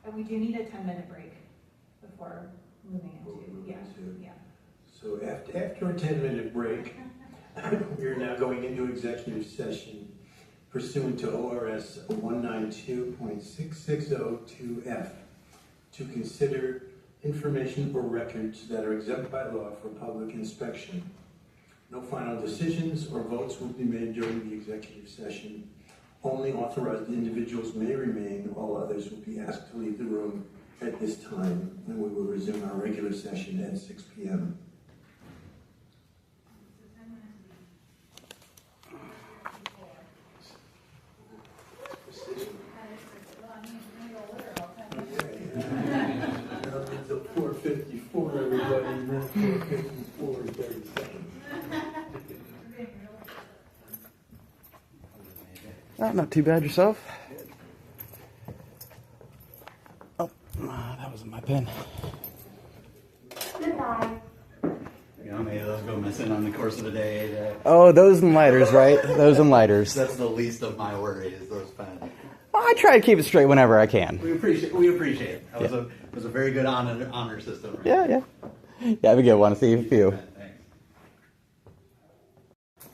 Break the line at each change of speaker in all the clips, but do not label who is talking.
And we do need a 10-minute break before moving into, yeah.
So after a 10-minute break, we're now going into executive session pursuant to ORS 192.6602F to consider information or records that are exempt by law for public inspection. No final decisions or votes will be made during the executive session. Only authorized individuals may remain. All others will be asked to leave the room at this time, and we will resume our regular session at 6 p.m. Until 4:54, everybody. Now 4:54 and 30 seconds.
Not too bad yourself. Oh, that wasn't my pen.
Goodbye.
You know, maybe those go missing on the course of the day.
Oh, those and lighters, right? Those and lighters.
That's the least of my worries. Those pens.
Well, I try to keep it straight whenever I can.
We appreciate it. That was a very good honor system. Right?
Yeah. Have a good one. See you.
Thanks.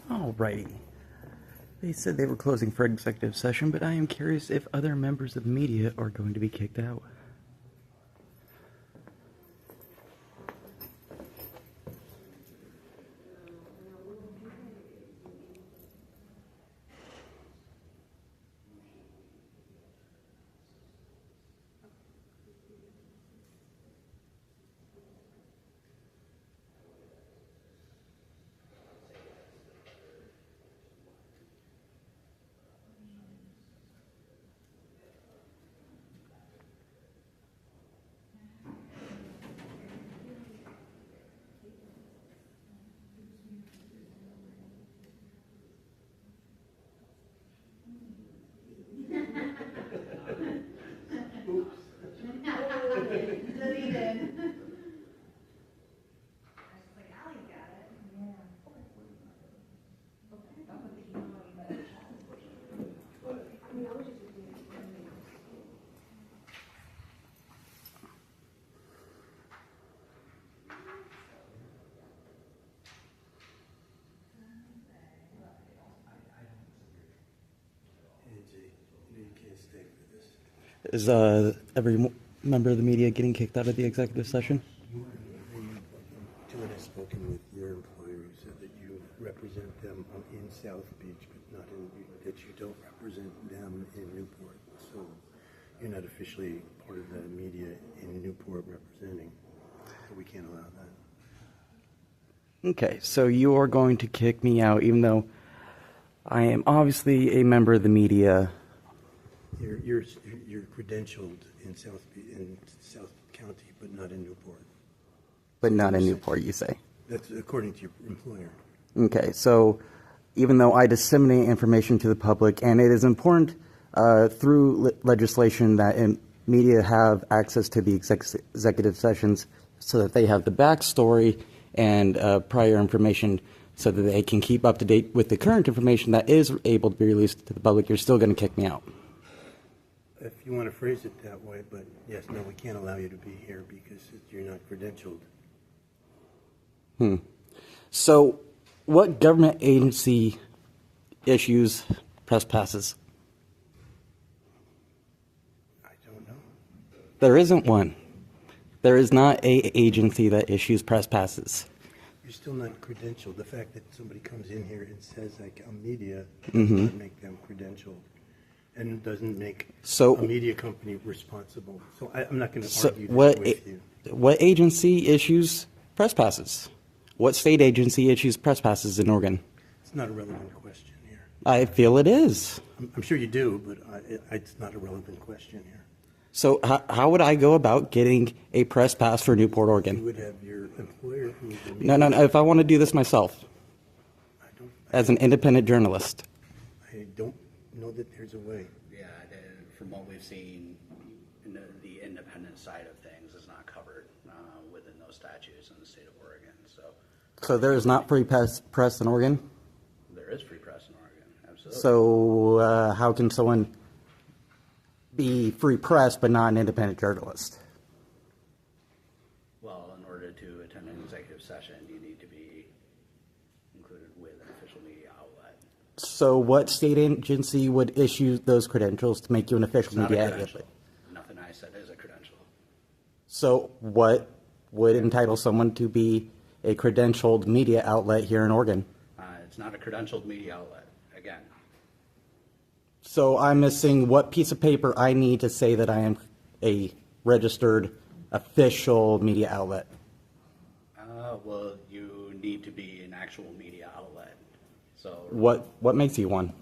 Alrighty. They said they were closing for executive session, but I am curious if other members of the media are going to be kicked out. Is every member of the media getting kicked out of the executive session?
To what I've spoken with your employer, who said that you represent them in South Beach, but not that you don't represent them in Newport. So you're not officially part of the media in Newport representing. So we can't allow that.
Okay, so you are going to kick me out, even though I am obviously a member of the media.
You're credentialed in South County, but not in Newport.
But not in Newport, you say?
That's according to your employer.
Okay, so even though I disseminate information to the public, and it is important through legislation that media have access to the executive sessions so that they have the backstory and prior information so that they can keep up to date with the current information that is able to be released to the public, you're still going to kick me out.
If you want to phrase it that way, but yes, no, we can't allow you to be here because you're not credentialed.
So, what government agency issues press passes?
I don't know.
There isn't one. There is not a agency that issues press passes.
You're still not credentialed. The fact that somebody comes in here and says, like, I'm media, doesn't make them credentialed. And it doesn't make a media company responsible. So I'm not going to argue with you.
What agency issues press passes? What state agency issues press passes in Oregon?
It's not a relevant question here.
I feel it is.
I'm sure you do, but it's not a relevant question here.
So how would I go about getting a press pass for Newport, Oregon?
You would have your employer who would
No. If I want to do this myself, as an independent journalist.
I don't know that there's a way.
Yeah, from what we've seen, the independent side of things is not covered within those statutes in the state of Oregon.
So there is not free press in Oregon?
There is free press in Oregon, absolutely.
So how can someone be free press, but not an independent journalist.
Well, in order to attend an executive session, you need to be included with an official media outlet.
So what state agency would issue those credentials to make you an
It's
official
not a
media
credential.
outlet?
Nothing I said is a credential.
So what would entitle someone to be a credentialed media outlet here in Oregon?
It's not a credentialed media outlet, again.
So I'm missing what piece of paper I need to say that I am a registered official media outlet.
Well, you need to be an actual media outlet. So
What makes you one?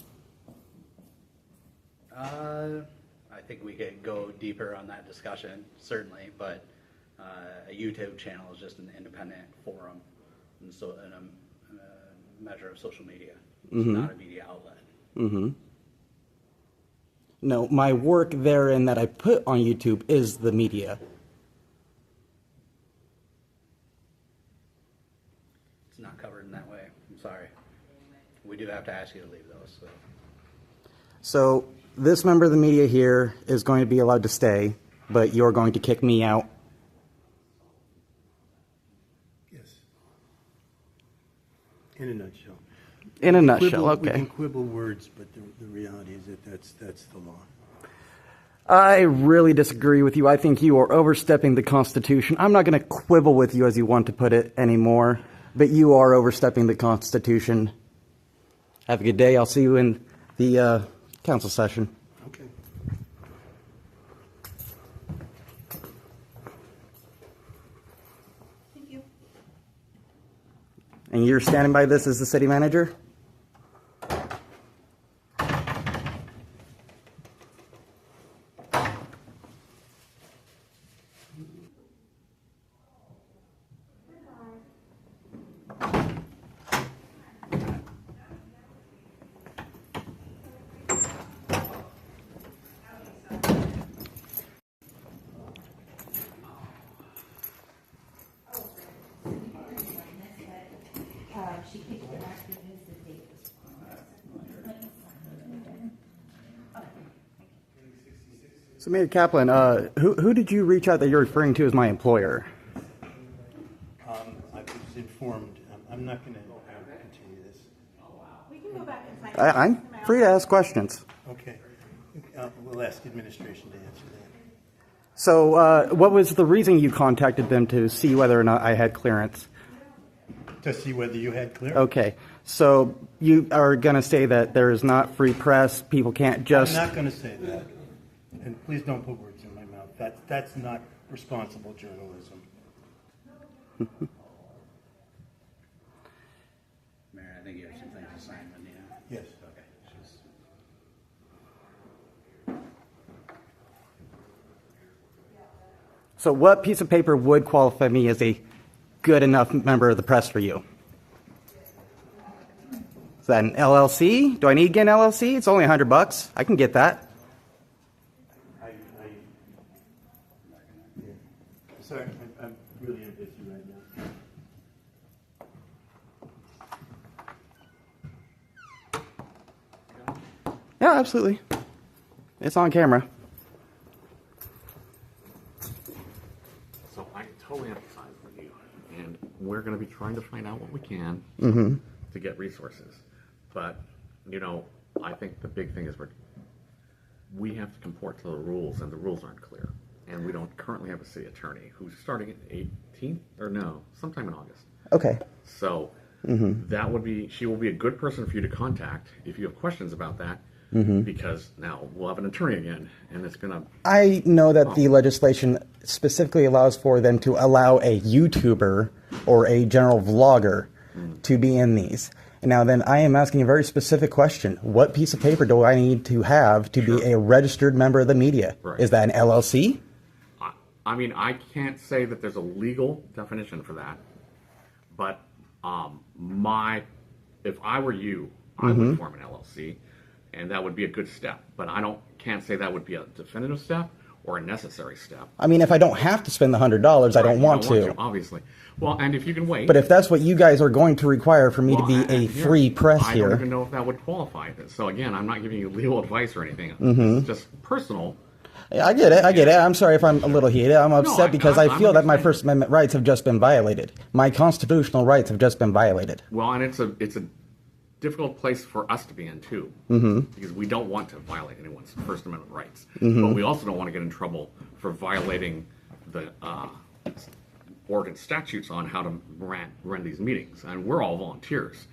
I think we could go deeper on that discussion, certainly, but a YouTube channel is just an independent forum, and so in a measure of social media. It's not a media outlet.
Mm-hmm. No, my work therein that I put on YouTube is the media.
It's not covered in that way. I'm sorry. We do have to ask you to leave those.
So this member of the media here is going to be allowed to stay, but you're going to kick me out.
Yes. In a nutshell.
In a nutshell,
We
okay.
can quibble words, but the reality is that that's the law.
I really disagree with you. I think you are overstepping the Constitution. I'm not going to quibble with you, as you want to put it, anymore, but you are overstepping the Constitution. Have a good day. I'll see you in the council session.
Okay.
Thank you.
And you're standing by this as the city manager?
She kicked it back because the date was
So, Mayor Kaplan, who did you reach out that you're referring to as my employer?
I was informed. I'm not going to continue this.
We can go back and find
I'm free to ask questions.
Okay. We'll ask administration to answer that.
So, what was the reason you contacted them to see whether or not I had clearance?
To see whether you had clearance.
Okay, so you are going to say that there is not free press, people can't just...
I'm not going to say that. And please don't put words in my mouth. That's not responsible journalism.
Mayor, I think you have some things to sign, Wendy.
Yes.
Okay.
So what piece of paper would qualify me as a good enough member of the press for you? Is that an LLC? Do I need to get an LLC? It's only $100. I can get that.
Sorry, I'm really busy right now.
Yeah, absolutely. It's on camera.
So I totally empathize with you, and we're going to be trying to find out what we can to get resources. But, you know, I think the big thing is we have to comport to the rules, and the rules aren't clear. And we don't currently have a city attorney who's starting at 18th, or no, sometime in August.
Okay.
So that would be, she will be a good person for you to contact if you have questions about that, because now we'll have an attorney again, and it's going to...
I know that the legislation specifically allows for them to allow a YouTuber or a general vlogger to be in these. Now then, I am asking a very specific question. What piece of paper do I need to have to be a registered member of the media?
Right.
Is that an LLC?
I mean, I can't say that there's a legal definition for that, but if I were you, I would form an LLC, and that would be a good step. But can't say that would be a definitive step or a necessary step.
I mean, if I don't have to spend the $100, I don't want to.
Obviously. Well, and if you can wait.
But if that's what you guys are going to require for me to be a free press
I
here,
don't even know if that would qualify. So again, I'm not giving you legal advice or anything. It's just personal.
I get it. I get it. I'm sorry if I'm a little heated. I'm upset because I feel that my
understanding.
First Amendment rights have just been violated. My constitutional rights have just been violated.
Well, and it's a difficult place for us to be in too, because we don't want to violate anyone's First Amendment rights, but we also don't want to get in trouble for violating the Oregon statutes on how to run these meetings. And we're all volunteers,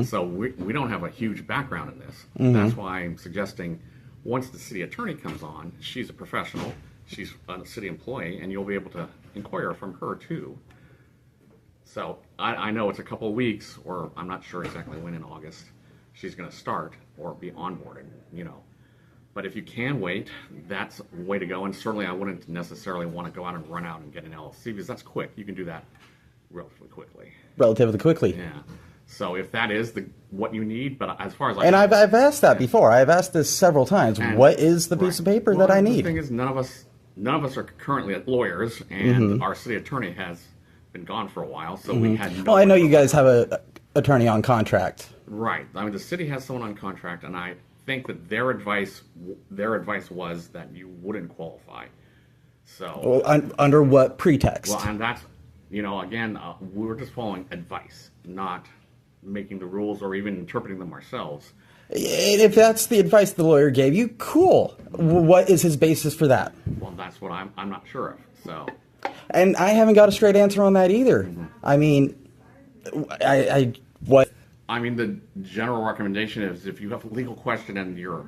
so we don't have a huge background in this. That's why I'm suggesting once the city attorney comes on, she's a professional, she's a city employee, and you'll be able to inquire from her too. So I know it's a couple of weeks, or I'm not sure exactly when in August she's going to start or be onboarded, you know. But if you can wait, that's a way to go. And certainly I wouldn't necessarily want to go out and run out and get an LLC, because that's quick. You can do that relatively quickly.
Relatively quickly.
Yeah. So if that is what you need, but as far as
And I've asked that before. I've asked this several times.
And-
What is the piece of paper
Well,
that I
The
need?
thing is, none of us are currently lawyers, and our city attorney has been gone for a while, so we had no.
Well, I know you guys have a attorney on contract.
Right. I mean, the city has someone on contract, and I think that their advice was that you wouldn't qualify. So.
Well, under what pretext?
Well, and that's, again, we were just following advice, not making the rules or even interpreting them ourselves.
If that's the advice the lawyer gave you, cool. What is his basis for that?
Well, that's what I'm not sure of. So.
And I haven't got a straight answer on that either. I mean, what?
I mean, the general recommendation is if you have a legal question and your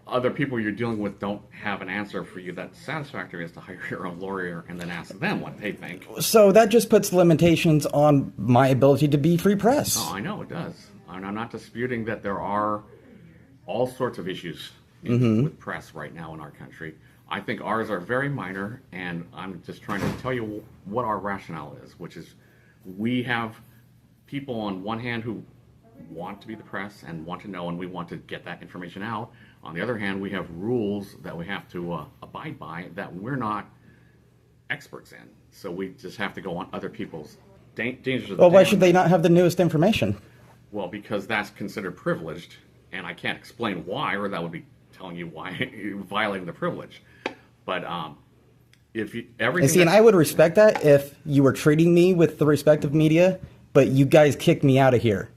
other people you're dealing with don't have an answer for you that's satisfactory, is to hire your own lawyer and then ask them what they think.
So that just puts limitations on my ability to be free press.
Oh, I know it does. I'm not disputing that there are all sorts of issues with press right now in our country. I think ours are very minor, and I'm just trying to tell you what our rationale is, which is we have people on one hand who want to be the press and want to know, and we want to get that information out. On the other hand, we have rules that we have to abide by that we're not experts in. So we just have to go on other people's dangers.
Well, why should they not have the newest information?
Well, because that's considered privileged, and I can't explain why, or that would be telling you why you're violating the privilege. But if you, everything...
See, and I would respect that if you were treating me with the respect of media, but you guys kicked me out of here.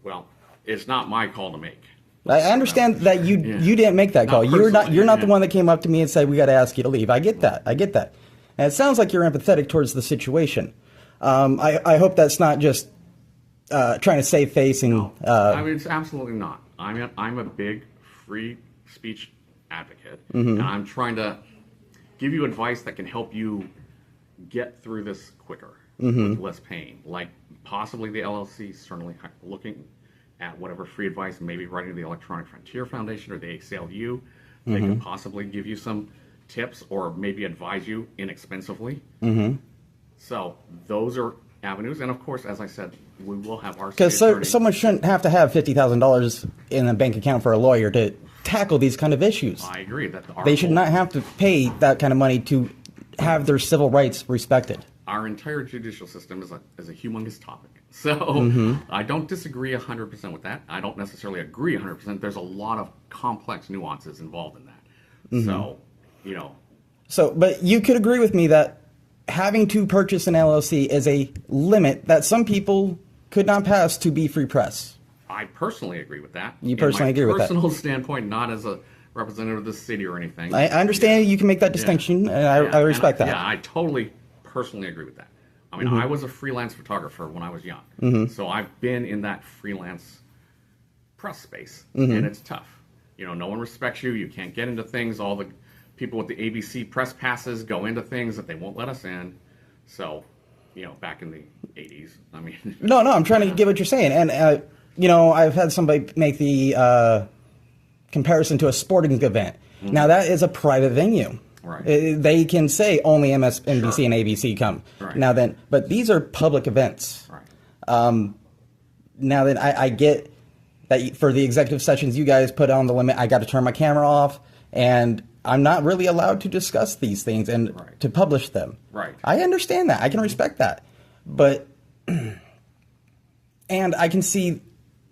Well, it's not my call to make.
I understand that you didn't make that call. You're not the one that came up to me and said, we got to ask you to leave. I get that. And it sounds like you're empathetic towards the situation. I hope that's not just trying to save face and...
I mean, it's absolutely not. I'm a big free speech advocate, and I'm trying to give you advice that can help you get through this quicker with less pain. Like possibly the LLC, certainly looking at whatever free advice, maybe writing to the Electronic Frontier Foundation or the ACLU. They can possibly give you some tips or maybe advise you inexpensively. So those are avenues, and of course, as I said, we will have our
because someone shouldn't have to have $50,000 in a bank account for a lawyer to tackle these kind of issues.
I agree that
they should not have to pay that kind of money to have their civil rights respected.
Our entire judicial system is a humongous topic. So I don't disagree 100% with that. I don't necessarily agree 100%. There's a lot of complex nuances involved in that. So,
So, but you could agree with me that having to purchase an LLC is a limit that some people could not pass to be free press.
I personally agree with that.
You personally agree with that?
Personal standpoint, not as a representative of the city or anything.
I understand you can make that distinction, and I respect that.
Yeah, I totally personally agree with that. I mean, I was a freelance photographer when I was young, so I've been in that freelance press space, and it's tough. No one respects you. You can't get into things. All the people with the ABC press passes go into things that they won't let us in. So, back in the 80s, I mean...
No, I'm trying to get what you're saying. And, I've had somebody make the comparison to a sporting event. Now, that is a private venue.
Right.
They can say only MSNBC and ABC come.
Right.
Now then, but these are public events.
Right.
Now then, I get that for the executive sessions you guys put on the limit, I got to turn my camera off, and I'm not really allowed to discuss these things and to publish them.
Right.
I understand that. I can respect that. But, and I can see,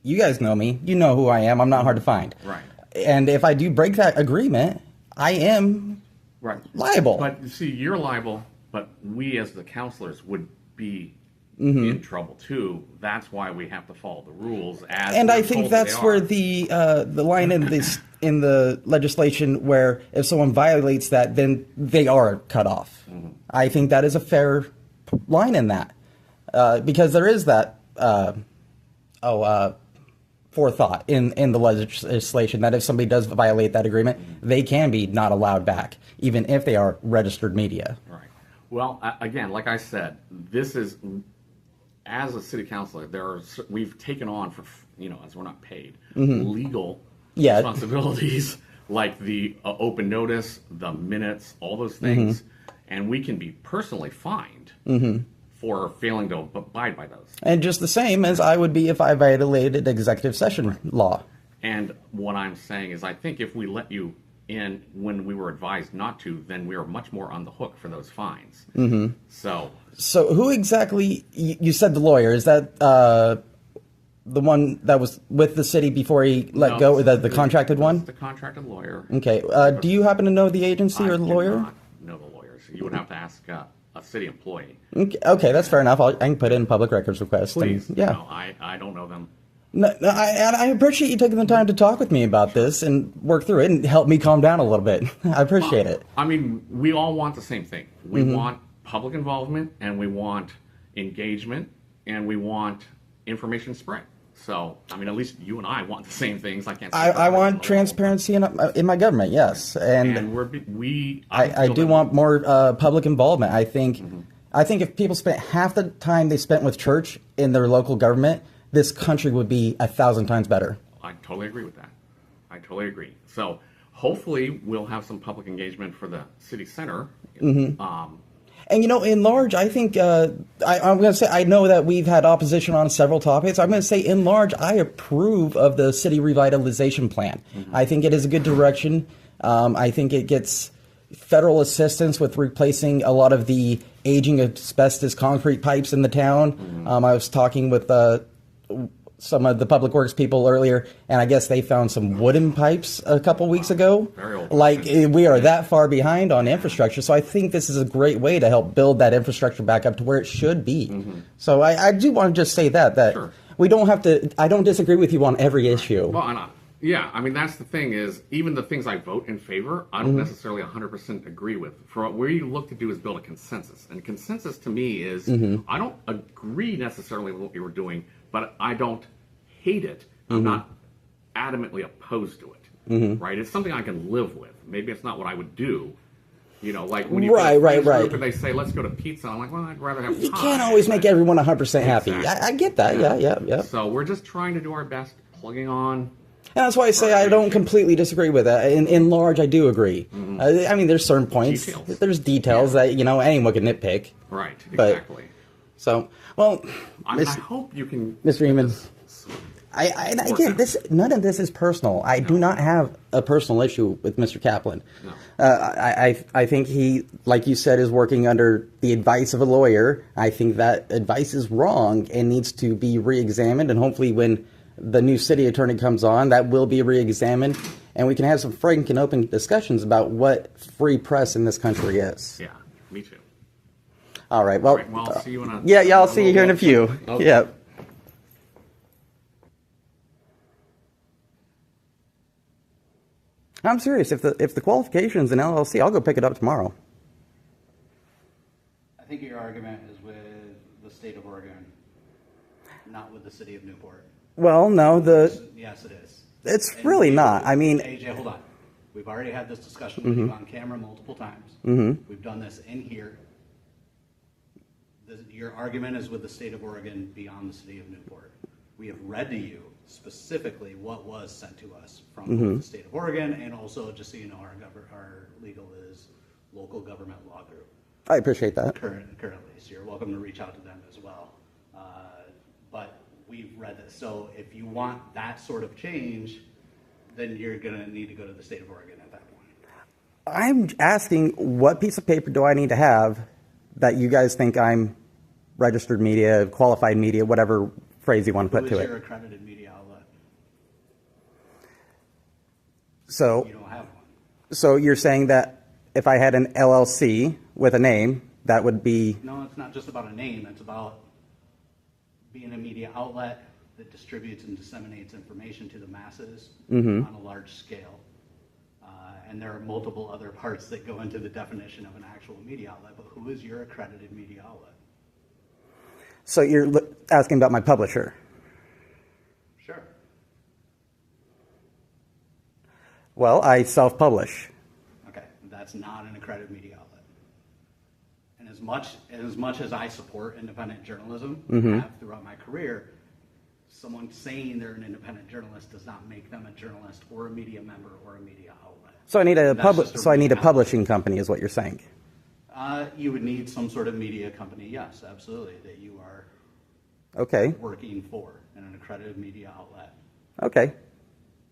you guys know me. You know who I am. I'm not hard to find.
Right.
And if I do break that agreement, I am
Right.
liable.
But you see, you're liable, but we as the counselors would be in trouble too. That's why we have to follow the rules as
And
we're
I think
told
that's
they
where
are.
the line in the legislation where if someone violates that, then they are cut off. I think that is a fair line in that, because there is that forethought in the legislation that if somebody does violate that agreement, they can be not allowed back, even if they are registered media.
Right. Well, again, like I said, this is, as a city councilor, we've taken on for, as we're not paid, legal
Yeah.
responsibilities like the open notice, the minutes, all those things, and we can be personally fined for failing to abide by those.
And just the same as I would be if I violated executive session law.
And what I'm saying is, I think if we let you in when we were advised not to, then we are much more on the hook for those fines. So
who exactly, you said the lawyer, is that the one that was with the city before he let go, the contracted one?
The contracted lawyer.
Okay. Do you happen to know the agency or the lawyer?
I do not know the lawyers. You would have to ask a city employee.
Okay, that's fair enough. I can put in public records request.
Please.
Yeah.
No, I don't know them.
No, I appreciate you taking the time to talk with me about this and work through it and help me calm down a little bit. I appreciate it.
I mean, we all want the same thing. We want public involvement, and we want engagement, and we want information spread. So, I mean, at least you and I want the same things. I can't.
I want transparency in my government, yes, and I do want more public involvement. I think if people spent half the time they spent with church in their local government, this country would be 1,000 times better.
I totally agree with that. I totally agree. So hopefully we'll have some public engagement for the city center.
And in large, I think I'm going to say I know that we've had opposition on several topics. I'm going to say in large, I approve of the city revitalization plan. I think it is a good direction. I think it gets federal assistance with replacing a lot of the aging asbestos concrete pipes in the town. I was talking with some of the public works people earlier, and I guess they found some wooden pipes a couple weeks ago.
Very old.
Like, we are that far behind on infrastructure, so I think this is a great way to help build that infrastructure back up to where it should be. So I do want to just say that
Sure.
we don't have to, I don't disagree with you on every issue.
Well, yeah, I mean, that's the thing is, even the things I vote in favor, I don't necessarily 100% agree with. For where you look to do is build a consensus. And consensus to me is, I don't agree necessarily with what you were doing, but I don't hate it. I'm not adamantly opposed to it, right? It's something I can live with. Maybe it's not what I would do. Like when you
Right.
and they say, let's go to pizza. I'm like, well, I'd rather have
You
pie.
can't always make everyone 100% happy.
Exactly.
I get that, yeah.
So we're just trying to do our best, plugging on.
And that's why I say I don't completely disagree with that. In large, I do agree. I mean, there's certain points.
Details.
There's details that, anyone can nitpick.
Right,
But-
exactly.
So, well,
I hope you can...
Mr. Eamon, again, none of this is personal. I do not have a personal issue with Mr. Kaplan.
No.
I think he, like you said, is working under the advice of a lawyer. I think that advice is wrong and needs to be re-examined, and hopefully when the new city attorney comes on, that will be re-examined, and we can have some frank and open discussions about what free press in this country is.
Yeah, me too.
All right. Well,
I'll see you in a...
yeah, I'll see you here in a few.
Okay.
Yeah. I'm serious. If the qualification's an LLC, I'll go pick it up tomorrow.
I think your argument is with the state of Oregon, not with the city of Newport.
Well, no,
Yes, it is.
it's really not. I mean,
AJ, hold on. We've already had this discussion with you on camera multiple times. We've done this in here. Your argument is with the state of Oregon beyond the city of Newport. We have read to you specifically what was sent to us from both the state of Oregon, and also, just so you know, our legal is local government law group.
I appreciate that.
Currently, so you're welcome to reach out to them as well. But we've read this, so if you want that sort of change, then you're going to need to go to the state of Oregon at that point.
I'm asking, what piece of paper do I need to have that you guys think I'm registered media, qualified media, whatever phrase you want to put to
Who is
it?
your accredited media outlet?
So,
You don't have one.
so you're saying that if I had an LLC with a name, that would be,
No, it's not just about a name, it's about being a media outlet that distributes and disseminates information to the masses on a large scale. And there are multiple other parts that go into the definition of an actual media outlet, but who is your accredited media outlet?
so you're asking about my publisher.
Sure.
Well, I self-publish.
Okay, that's not an accredited media outlet. And as much as I support independent journalism, have throughout my career, someone saying they're an independent journalist does not make them a journalist or a media member or a media outlet.
So I need a
That's just a
so I need a
reality.
publishing company, is what you're saying.
You would need some sort of media company, yes, absolutely, that you are
Okay.
working for, and an accredited media outlet.
Okay.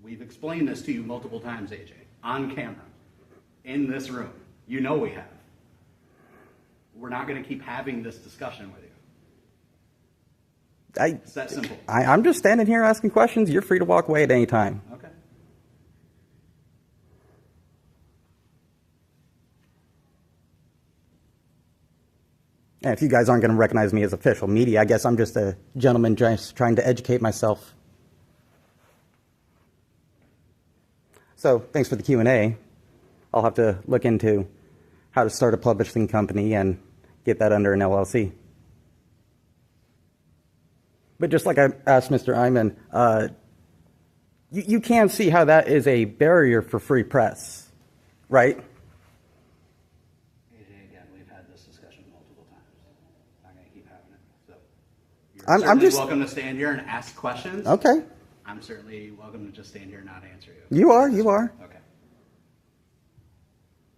We've explained this to you multiple times, AJ, on camera, in this room. You know we have. We're not going to keep having this discussion with you. It's that simple.
I'm just standing here asking questions. You're free to walk away at any time.
Okay.
And if you guys aren't going to recognize me as official media, I guess I'm just a gentleman just trying to educate myself. So thanks for the Q&A. I'll have to look into how to start a publishing company and get that under an LLC. But just like I asked Mr. Iman, you can see how that is a barrier for free press, right?
AJ, again, we've had this discussion multiple times. I'm going to keep having it. So you're
I'm
certainly
just-
welcome to stand here and ask questions.
Okay.
I'm certainly welcome to just stand here and not answer you.
You are.